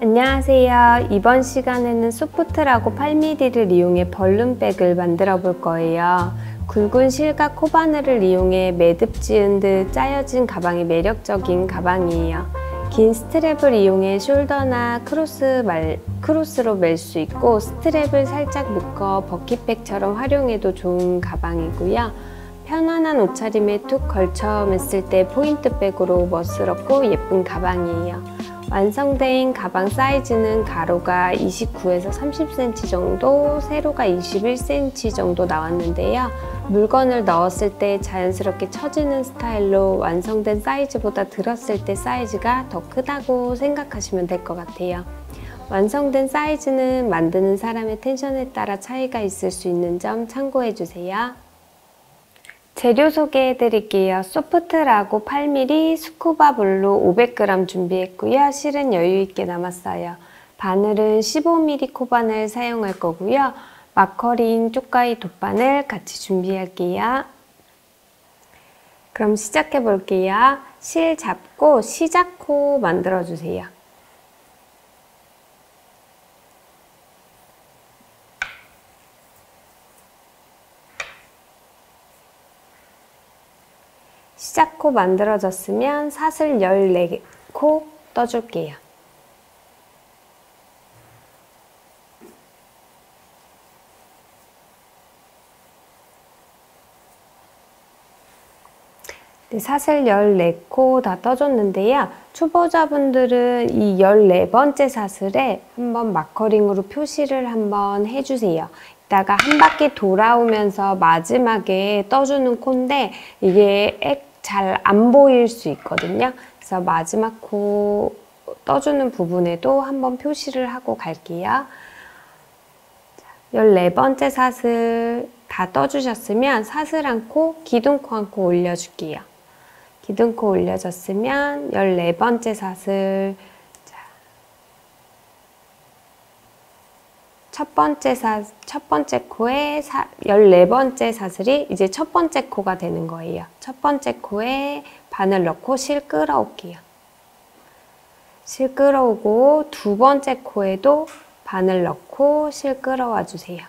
안녕하세요. 이번 시간에는 소프트라고 8mm를 이용해 벌룬백을 만들어 볼 거예요. 굵은 실과 코바늘을 이용해 매듭 지은 듯 짜여진 가방이 매력적인 가방이에요. 긴 스트랩을 이용해 숄더나 크로스로 멜 수 있고, 스트랩을 살짝 묶어 버킷백처럼 활용해도 좋은 가방이고요. 편안한 옷차림에 툭 걸쳐 맸을 때 포인트백으로 멋스럽고 예쁜 가방이에요. 완성된 가방 사이즈는 가로가 29에서 30cm 정도, 세로가 21cm 정도 나왔는데요. 물건을 넣었을 때 자연스럽게 처지는 스타일로 완성된 사이즈보다 들었을 때 사이즈가 더 크다고 생각하시면 될 것 같아요. 완성된 사이즈는 만드는 사람의 텐션에 따라 차이가 있을 수 있는 점 참고해 주세요. 재료 소개해 드릴게요. 소프트라고 8mm, 스쿠바 블루 500g 준비했고요. 실은 여유 있게 남았어요. 바늘은 15mm 코바늘 사용할 거고요. 마커링, 쪽가위, 돗바늘 같이 준비할게요. 그럼 시작해 볼게요. 실 잡고 시작코 만들어 주세요. 시작코 만들어졌으면 사슬 14코 떠줄게요. 네, 사슬 14코 다 떠줬는데요. 초보자분들은 이 14번째 사슬에 한번 마커링으로 표시를 한번 해주세요. 이따가 한 바퀴 돌아오면서 마지막에 떠주는 코인데 이게 잘 안 보일 수 있거든요. 그래서 마지막 코 떠주는 부분에도 한번 표시를 하고 갈게요. 14번째 사슬 다 떠주셨으면 사슬 한 코, 기둥코 한 코 올려줄게요. 기둥코 올려졌으면 14번째 사슬, 첫 번째 코에 14번째 사슬이 이제 첫 번째 코가 되는 거예요. 첫 번째 코에 바늘 넣고 실 끌어올게요. 실 끌어오고 두 번째 코에도 바늘 넣고 실 끌어와 주세요.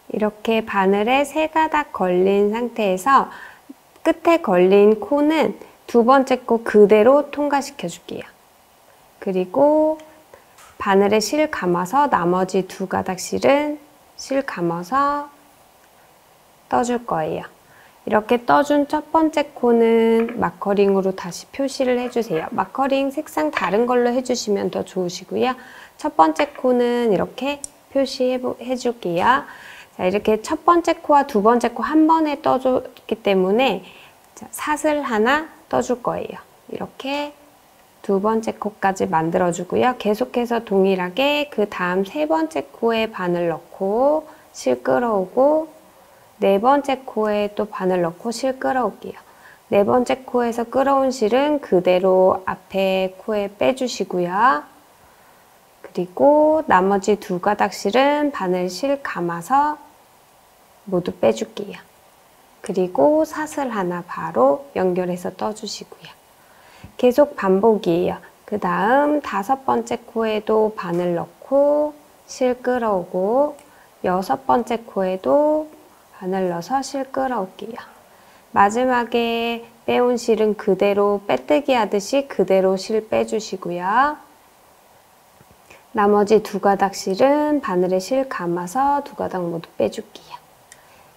이렇게 바늘에 3가닥 걸린 상태에서 끝에 걸린 코는 두 번째 코 그대로 통과시켜 줄게요. 그리고 바늘에 실 감아서 나머지 2가닥 실은 실 감아서 떠줄 거예요. 이렇게 떠준 첫 번째 코는 마커링으로 다시 표시를 해주세요. 마커링 색상 다른 걸로 해주시면 더 좋으시고요. 첫 번째 코는 이렇게 표시해 줄게요. 자, 이렇게 첫 번째 코와 두 번째 코 한 번에 떠줬기 때문에 사슬 하나 떠줄 거예요. 이렇게 두 번째 코까지 만들어주고요. 계속해서 동일하게 그 다음 세 번째 코에 바늘 넣고 실 끌어오고 네 번째 코에 또 바늘 넣고 실 끌어올게요. 네 번째 코에서 끌어온 실은 그대로 앞에 코에 빼주시고요. 그리고 나머지 2가닥 실은 바늘 실 감아서 모두 빼줄게요. 그리고 사슬 하나 바로 연결해서 떠주시고요. 계속 반복이에요. 그 다음 5번째 코에도 바늘 넣고 실 끌어오고 6번째 코에도 바늘 넣어서 실 끌어올게요. 마지막에 빼온 실은 그대로 빼뜨기 하듯이 그대로 실 빼주시고요. 나머지 2가닥 실은 바늘에 실 감아서 2가닥 모두 빼줄게요.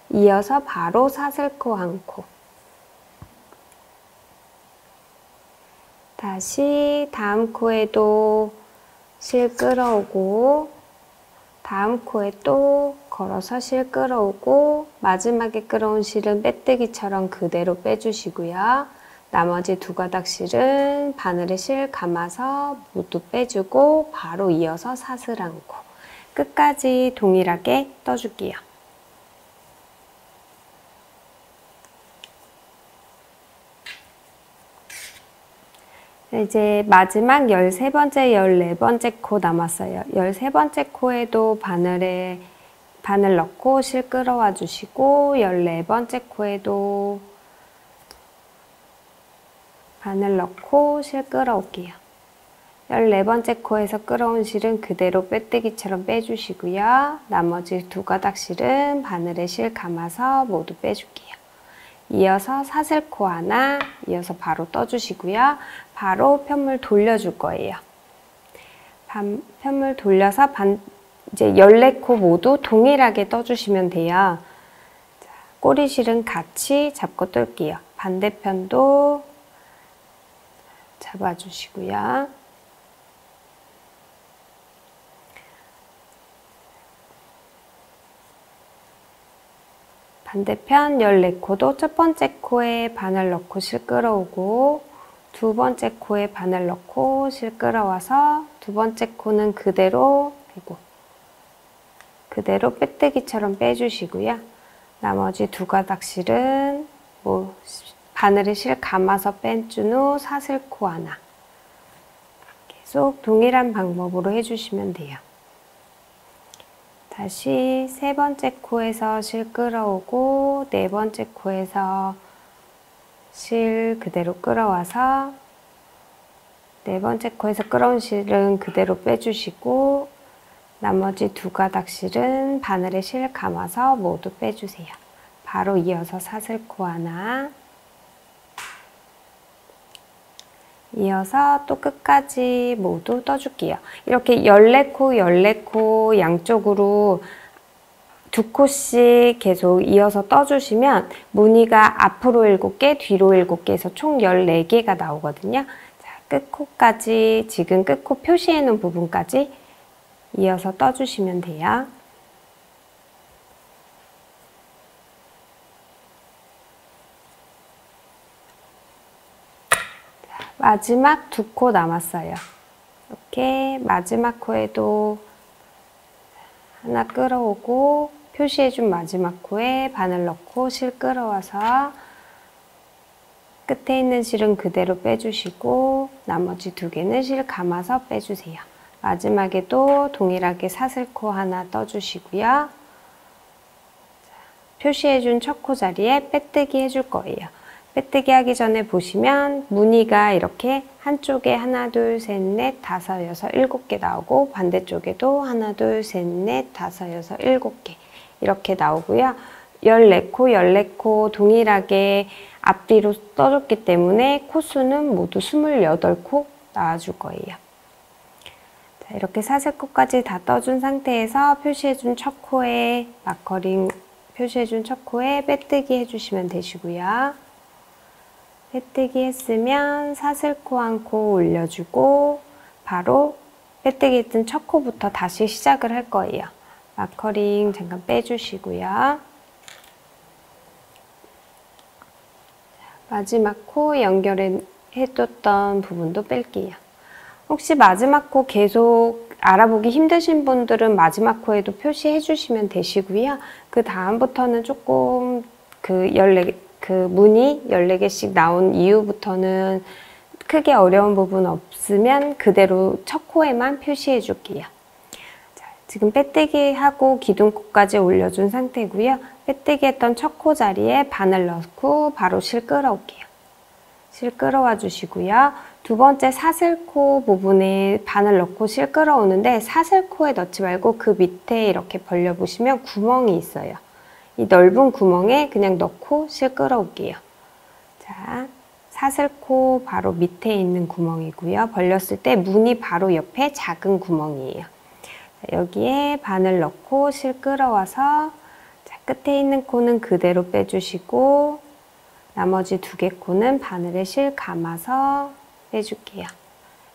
이어서 바로 사슬코 한 코. 다시 다음 코에도 실 끌어오고 다음 코에 또 걸어서 실 끌어오고 마지막에 끌어온 실은 빼뜨기처럼 그대로 빼주시고요. 나머지 2가닥 실은 바늘에 실 감아서 모두 빼주고 바로 이어서 사슬 한 코. 끝까지 동일하게 떠줄게요. 이제 마지막 13번째, 14번째 코 남았어요. 13번째 코에도 바늘 넣고 실 끌어와 주시고 14번째 코에도 바늘 넣고 실 끌어올게요. 14번째 코에서 끌어온 실은 그대로 빼뜨기처럼 빼주시고요. 나머지 2가닥 실은 바늘에 실 감아서 모두 빼줄게요. 이어서 사슬코 하나, 이어서 바로 떠주시고요. 바로 편물 돌려줄 거예요. 편물 돌려서 이제 14코 모두 동일하게 떠주시면 돼요. 자, 꼬리실은 같이 잡고 뜰게요. 반대편도 잡아주시고요. 반대편 14코도 첫 번째 코에 바늘 넣고 실 끌어오고 두 번째 코에 바늘 넣고 실 끌어와서 두 번째 코는 그대로 빼뜨기처럼 빼주시고요. 나머지 2가닥 실은 바늘에 실 감아서 빼준 후 사슬코 하나. 계속 동일한 방법으로 해주시면 돼요. 다시 3번째 코에서 실 끌어오고 4번째 코에서 실 그대로 끌어와서 4번째 코에서 끌어온 실은 그대로 빼주시고 나머지 2가닥 실은 바늘에 실 감아서 모두 빼주세요. 바로 이어서 사슬코 하나, 이어서 또 끝까지 모두 떠줄게요. 이렇게 14코 양쪽으로 2코씩 계속 이어서 떠주시면 무늬가 앞으로 7개, 뒤로 7개 해서 총 14개가 나오거든요. 자, 끝코까지, 지금 끝코 표시해 놓은 부분까지 이어서 떠주시면 돼요. 마지막 2코 남았어요. 이렇게 마지막 코에도 하나 끌어오고 표시해준 마지막 코에 바늘 넣고 실 끌어와서 끝에 있는 실은 그대로 빼주시고 나머지 2개는 실 감아서 빼주세요. 마지막에도 동일하게 사슬코 하나 떠주시고요. 표시해준 첫 코 자리에 빼뜨기 해줄 거예요. 빼뜨기 하기 전에 보시면 무늬가 이렇게 한쪽에 하나, 둘, 셋, 넷, 다섯, 여섯, 7개 나오고 반대쪽에도 하나, 둘, 셋, 넷, 다섯, 여섯, 7개 이렇게 나오고요. 14코 동일하게 앞뒤로 떠줬기 때문에 코수는 모두 28코 나와줄 거예요. 자, 이렇게 사슬코까지 다 떠준 상태에서 표시해준 첫 코에 마커링 표시해준 첫 코에 빼뜨기 해주시면 되시고요. 빼뜨기 했으면 사슬코 한 코 올려주고 바로 빼뜨기 했던 첫 코부터 다시 시작을 할 거예요. 마커링 잠깐 빼주시고요. 마지막 코 연결해뒀던 부분도 뺄게요. 혹시 마지막 코 계속 알아보기 힘드신 분들은 마지막 코에도 표시해 주시면 되시고요. 그 다음부터는 조금 무늬 14개씩 나온 이후부터는 크게 어려운 부분 없으면 그대로 첫 코에만 표시해 줄게요. 자, 지금 빼뜨기 하고 기둥코까지 올려준 상태고요. 빼뜨기 했던 첫 코 자리에 바늘 넣고 바로 실 끌어올게요. 실 끌어와 주시고요. 두 번째 사슬코 부분에 바늘 넣고 실 끌어오는데 사슬코에 넣지 말고 그 밑에 이렇게 벌려보시면 구멍이 있어요. 이 넓은 구멍에 그냥 넣고 실 끌어올게요. 자, 사슬코 바로 밑에 있는 구멍이고요. 벌렸을 때 무늬 바로 옆에 작은 구멍이에요. 자, 여기에 바늘 넣고 실 끌어와서 자, 끝에 있는 코는 그대로 빼주시고 나머지 2개 코는 바늘에 실 감아서 빼줄게요.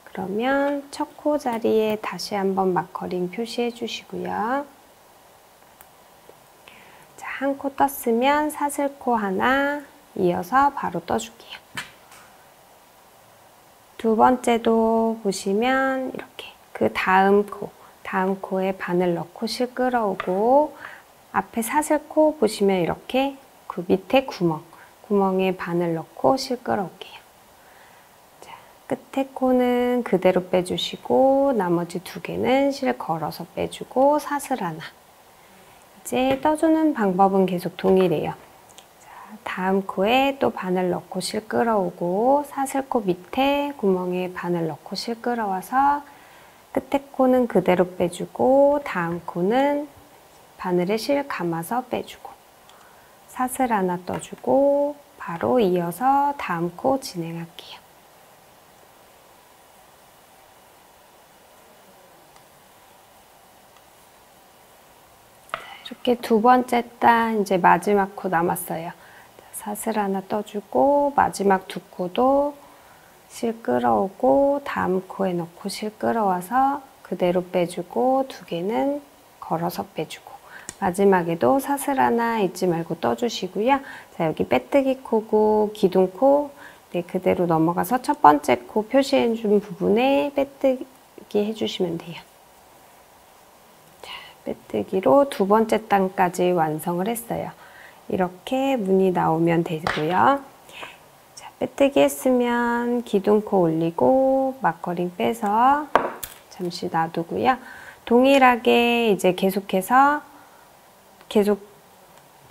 그러면 첫 코 자리에 다시 한번 마커링 표시해 주시고요. 한 코 떴으면 사슬코 하나 이어서 바로 떠줄게요. 두 번째도 보시면 이렇게 그 다음 코에 바늘 넣고 실 끌어오고 앞에 사슬코 보시면 이렇게 그 밑에 구멍에 바늘 넣고 실 끌어올게요. 자, 끝에 코는 그대로 빼주시고 나머지 2개는 실 걸어서 빼주고 사슬 하나. 이제 떠주는 방법은 계속 동일해요. 자, 다음 코에 또 바늘 넣고 실 끌어오고 사슬코 밑에 구멍에 바늘 넣고 실 끌어와서 끝에 코는 그대로 빼주고 다음 코는 바늘에 실 감아서 빼주고 사슬 하나 떠주고 바로 이어서 다음 코 진행할게요. 이렇게 두 번째 단 이제 마지막 코 남았어요. 사슬 하나 떠주고 마지막 두 코도 실 끌어오고 다음 코에 넣고 실 끌어와서 그대로 빼주고 두 개는 걸어서 빼주고 마지막에도 사슬 하나 잊지 말고 떠주시고요. 자, 여기 빼뜨기 코고 기둥 코 그대로 넘어가서 첫 번째 코 표시해 준 부분에 빼뜨기 해주시면 돼요. 빼뜨기로 두 번째 단까지 완성을 했어요. 이렇게 무늬 나오면 되고요. 자, 빼뜨기 했으면 기둥코 올리고 막걸리 빼서 잠시 놔두고요. 동일하게 이제 계속해서 계속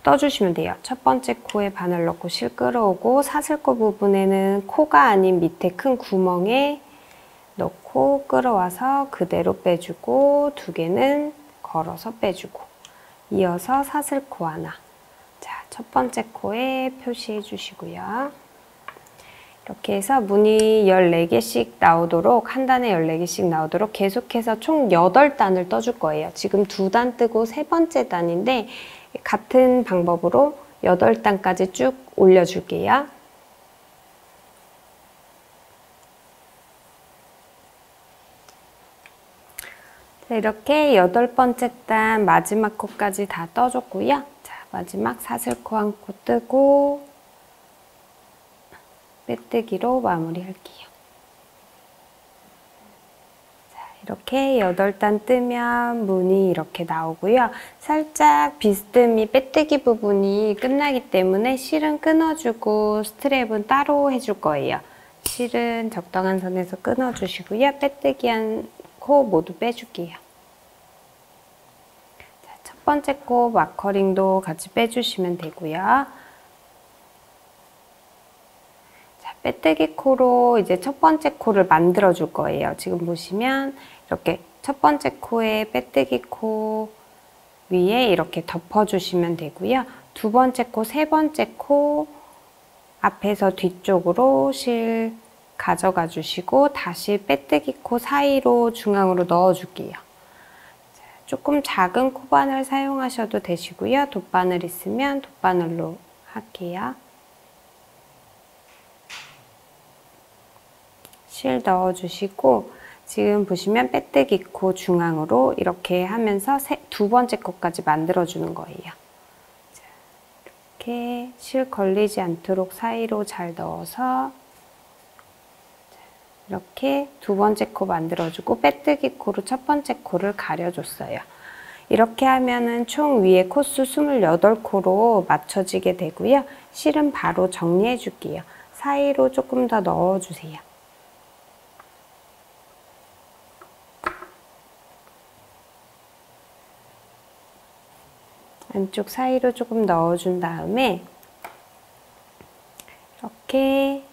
떠주시면 돼요. 첫 번째 코에 바늘 넣고 실 끌어오고 사슬코 부분에는 코가 아닌 밑에 큰 구멍에 넣고 끌어와서 그대로 빼주고 두 개는 걸어서 빼주고 이어서 사슬코 하나. 자, 첫 번째 코에 표시해 주시고요. 이렇게 해서 무늬 14개씩 나오도록 한 단에 14개씩 나오도록 계속해서 총 8단을 떠줄 거예요. 지금 2단 뜨고 세 번째 단인데 같은 방법으로 8단까지 쭉 올려줄게요. 이렇게 8번째 단 마지막 코까지 다 떠줬고요. 자, 마지막 사슬코 한 코 뜨고 빼뜨기로 마무리할게요. 자, 이렇게 8단 뜨면 무늬 이렇게 나오고요. 살짝 비스듬히 빼뜨기 부분이 끝나기 때문에 실은 끊어주고 스트랩은 따로 해줄 거예요. 실은 적당한 선에서 끊어주시고요. 빼뜨기 한 코 모두 빼줄게요. 자, 첫 번째 코 마커링도 같이 빼주시면 되고요. 자, 빼뜨기 코로 이제 첫 번째 코를 만들어 줄 거예요. 지금 보시면 이렇게 첫 번째 코에 빼뜨기 코 위에 이렇게 덮어주시면 되고요. 두 번째 코, 세 번째 코 앞에서 뒤쪽으로 실 가져가 주시고 다시 빼뜨기 코 사이로 중앙으로 넣어 줄게요. 조금 작은 코바늘 사용하셔도 되시고요. 돗바늘 있으면 돗바늘로 할게요. 실 넣어 주시고 지금 보시면 빼뜨기 코 중앙으로 이렇게 하면서 두 번째 코까지 만들어 주는 거예요. 이렇게 실 걸리지 않도록 사이로 잘 넣어서 이렇게 두 번째 코 만들어주고 빼뜨기 코로 첫 번째 코를 가려줬어요. 이렇게 하면은 총 위에 코수 28코로 맞춰지게 되고요. 실은 바로 정리해 줄게요. 사이로 조금 더 넣어주세요. 안쪽 사이로 조금 넣어준 다음에 이렇게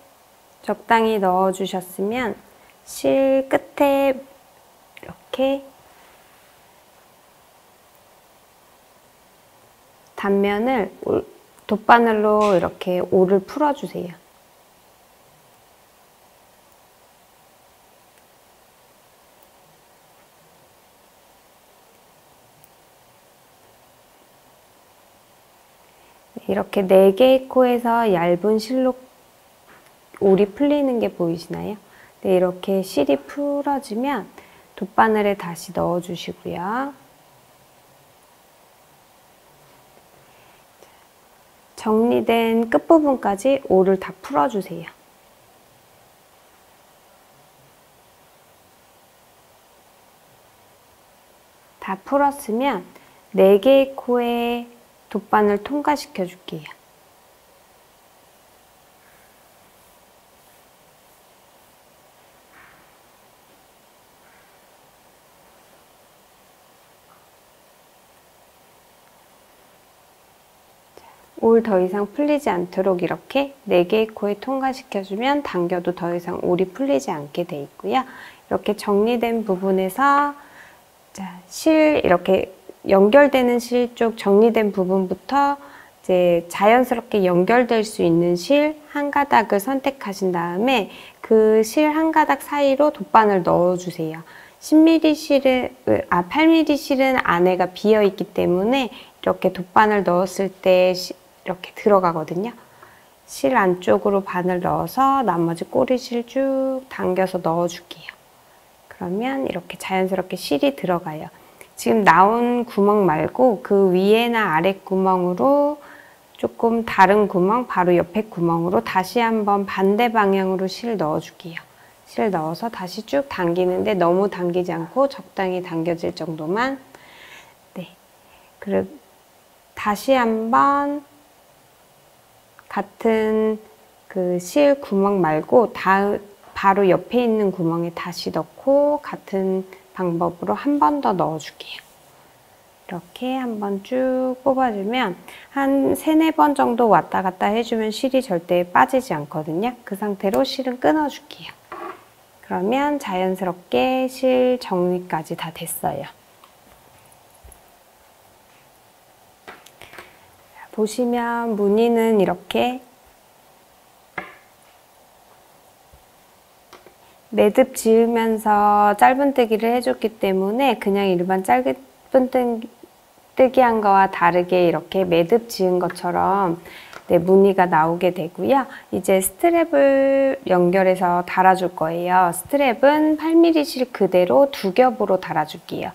적당히 넣어주셨으면 실 끝에 이렇게 단면을 돗바늘로 이렇게 올을 풀어주세요. 이렇게 4개의 코에서 얇은 실로 올이 풀리는 게 보이시나요? 네, 이렇게 실이 풀어지면 돗바늘에 다시 넣어주시고요. 정리된 끝부분까지 올을 다 풀어주세요. 다 풀었으면 4개의 코에 돗바늘 통과시켜 줄게요. 올 더 이상 풀리지 않도록 이렇게 4개의 코에 통과시켜주면 당겨도 더 이상 올이 풀리지 않게 돼 있고요. 이렇게 정리된 부분에서 자, 실 이렇게 연결되는 실 쪽 정리된 부분부터 이제 자연스럽게 연결될 수 있는 실 한 가닥을 선택하신 다음에 그 실 한 가닥 사이로 돗바늘 넣어주세요. 10mm 실은, 8mm 실은 안에가 비어 있기 때문에 이렇게 돗바늘 넣었을 때 이렇게 들어가거든요. 실 안쪽으로 바늘 넣어서 나머지 꼬리실 쭉 당겨서 넣어줄게요. 그러면 이렇게 자연스럽게 실이 들어가요. 지금 나온 구멍 말고 그 위에나 아래 구멍으로 조금 다른 구멍, 바로 옆에 구멍으로 다시 한번 반대 방향으로 실 넣어줄게요. 실 넣어서 다시 쭉 당기는데 너무 당기지 않고 적당히 당겨질 정도만. 네. 그리고 다시 한번 같은 그 실 구멍 말고 바로 옆에 있는 구멍에 다시 넣고 같은 방법으로 한 번 더 넣어줄게요. 이렇게 한번 쭉 뽑아주면 한 3-4번 정도 왔다 갔다 해주면 실이 절대 빠지지 않거든요. 그 상태로 실은 끊어줄게요. 그러면 자연스럽게 실 정리까지 다 됐어요. 보시면 무늬는 이렇게 매듭 지으면서 짧은뜨기를 해줬기 때문에 그냥 일반 짧은뜨기한 거와 다르게 이렇게 매듭 지은 것처럼 네, 무늬가 나오게 되고요. 이제 스트랩을 연결해서 달아줄 거예요. 스트랩은 8mm 실 그대로 2겹으로 달아줄게요.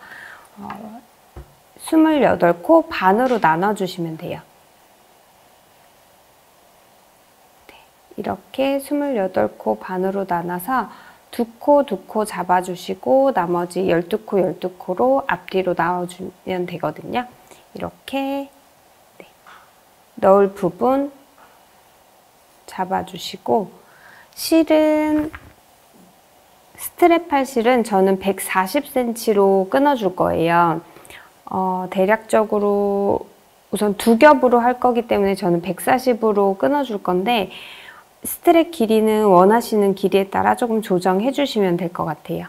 28코 반으로 나눠주시면 돼요. 네, 이렇게 28코 반으로 나눠서 2코 잡아주시고 나머지 12코 12코로 앞뒤로 나와주면 되거든요. 이렇게 네. 넣을 부분 잡아주시고 실은 스트랩 할 실은 저는 140cm로 끊어줄 거예요. 대략적으로 우선 2겹으로 할 거기 때문에 저는 140으로 끊어줄 건데 스트랩 길이는 원하시는 길이에 따라 조금 조정해 주시면 될 것 같아요.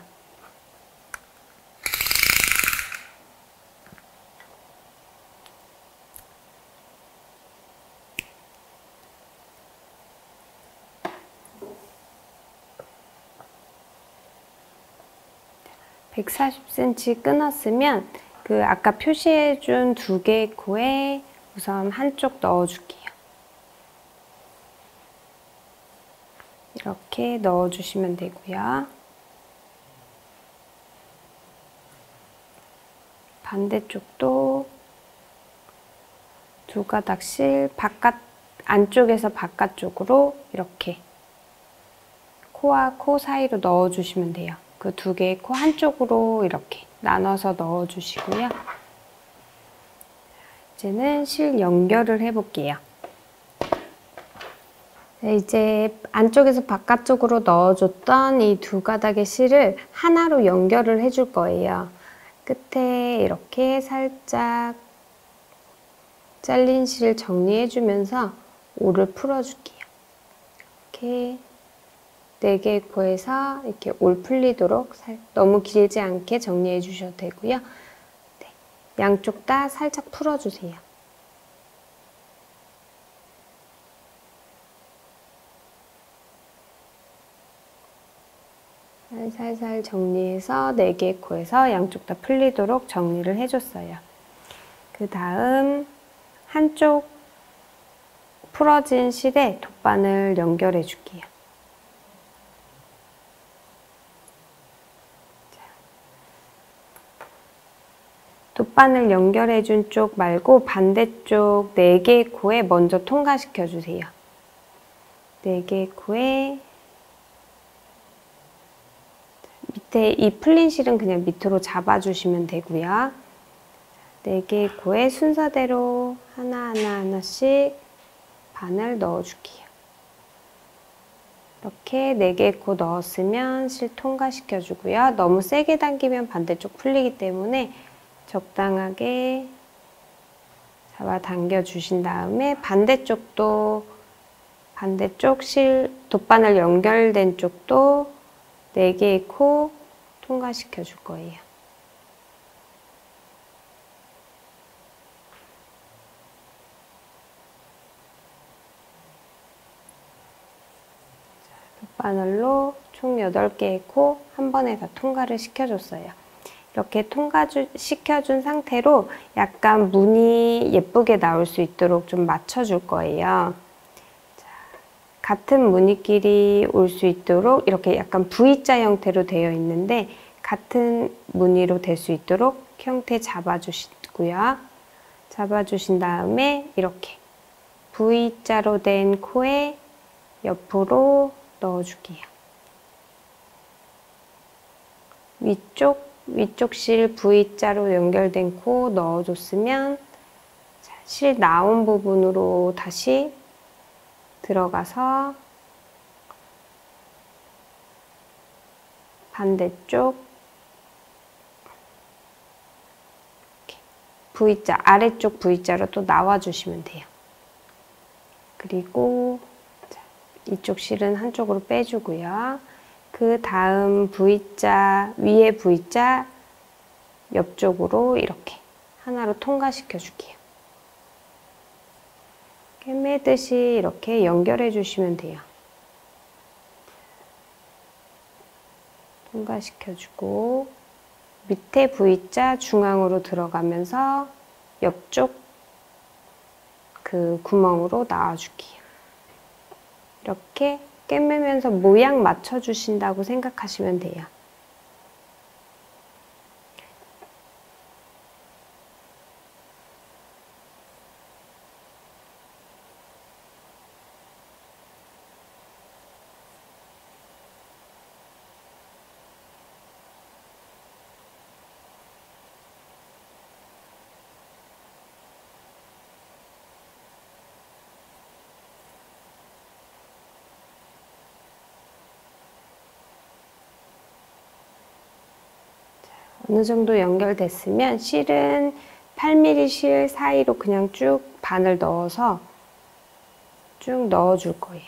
(140cm) 끊었으면 그 아까 표시해 준 2개의 코에 우선 한쪽 넣어줄게요. 이렇게 넣어주시면 되고요. 반대쪽도 2가닥씩 안쪽에서 바깥쪽으로 이렇게 코와 코 사이로 넣어주시면 돼요. 그 2개의 코 한쪽으로 이렇게 나눠서 넣어주시고요. 이제는 실 연결을 해볼게요. 네, 이제 안쪽에서 바깥쪽으로 넣어줬던 이 2가닥의 실을 하나로 연결을 해줄 거예요. 끝에 이렇게 살짝 잘린 실을 정리해주면서 올을 풀어줄게요. 이렇게 4개의 코에서 이렇게 올 풀리도록 너무 길지 않게 정리해 주셔도 되고요. 네, 양쪽 다 살짝 풀어주세요. 살살 정리해서 4개의 코에서 양쪽 다 풀리도록 정리를 해줬어요. 그 다음 한쪽 풀어진 실에 돗바늘 연결해 줄게요. 돗바늘 연결해준 쪽 말고 반대쪽 4개의 코에 먼저 통과시켜 주세요. 4개의 코에 밑에 이 풀린 실은 그냥 밑으로 잡아주시면 되고요. 4개의 코에 순서대로 하나씩 바늘 넣어줄게요. 이렇게 4개의 코 넣었으면 실 통과시켜 주고요. 너무 세게 당기면 반대쪽 풀리기 때문에 적당하게 잡아당겨 주신 다음에 반대쪽 돗바늘 연결된 쪽도 4개의 코 통과시켜 줄 거예요. 돗바늘로 총 8개의 코 한 번에 다 통과를 시켜줬어요. 이렇게 시켜준 상태로 약간 무늬 예쁘게 나올 수 있도록 좀 맞춰줄 거예요. 자, 같은 무늬끼리 올 수 있도록 이렇게 약간 V자 형태로 되어 있는데 같은 무늬로 될 수 있도록 형태 잡아주시고요. 잡아주신 다음에 이렇게 V자로 된 코에 옆으로 넣어줄게요. 위쪽 실 V자로 연결된 코 넣어줬으면 실 나온 부분으로 다시 들어가서 반대쪽 이렇게 V자, 아래쪽 V자로 또 나와주시면 돼요. 그리고 이쪽 실은 한쪽으로 빼주고요. 그 다음 V자, 위에 V자 옆쪽으로 이렇게 하나로 통과시켜 줄게요. 꿰매듯이 이렇게 연결해 주시면 돼요. 통과시켜 주고 밑에 V자 중앙으로 들어가면서 옆쪽 그 구멍으로 나와 줄게요. 이렇게 꿰매면서 모양 맞춰주신다고 생각하시면 돼요. 어느 정도 연결됐으면 실은 8mm 실 사이로 그냥 쭉 바늘 넣어서 쭉 넣어줄 거예요.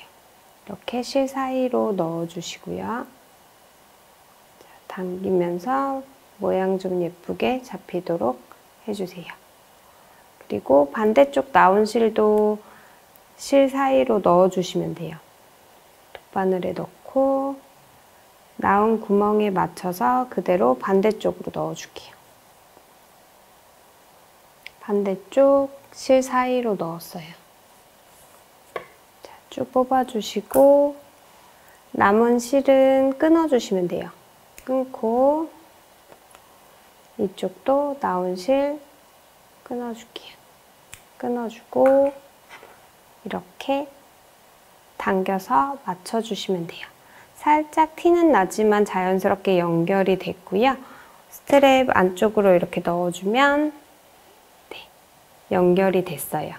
이렇게 실 사이로 넣어주시고요. 당기면서 모양 좀 예쁘게 잡히도록 해주세요. 그리고 반대쪽 나온 실도 실 사이로 넣어주시면 돼요. 돗바늘에 넣고 나온 구멍에 맞춰서 그대로 반대쪽으로 넣어줄게요. 반대쪽 실 사이로 넣었어요. 자, 쭉 뽑아주시고 남은 실은 끊어주시면 돼요. 끊고 이쪽도 나온 실 끊어줄게요. 끊어주고 이렇게 당겨서 맞춰주시면 돼요. 살짝 티는 나지만 자연스럽게 연결이 됐고요. 스트랩 안쪽으로 이렇게 넣어주면 네, 연결이 됐어요.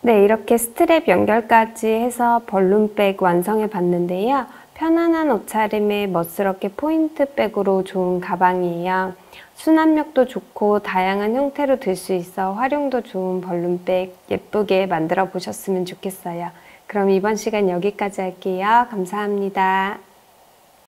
네, 이렇게 스트랩 연결까지 해서 벌룬백 완성해 봤는데요. 편안한 옷차림에 멋스럽게 포인트백으로 좋은 가방이에요. 수납력도 좋고 다양한 형태로 들 수 있어 활용도 좋은 벌룬백 예쁘게 만들어 보셨으면 좋겠어요. 그럼 이번 시간 여기까지 할게요. 감사합니다.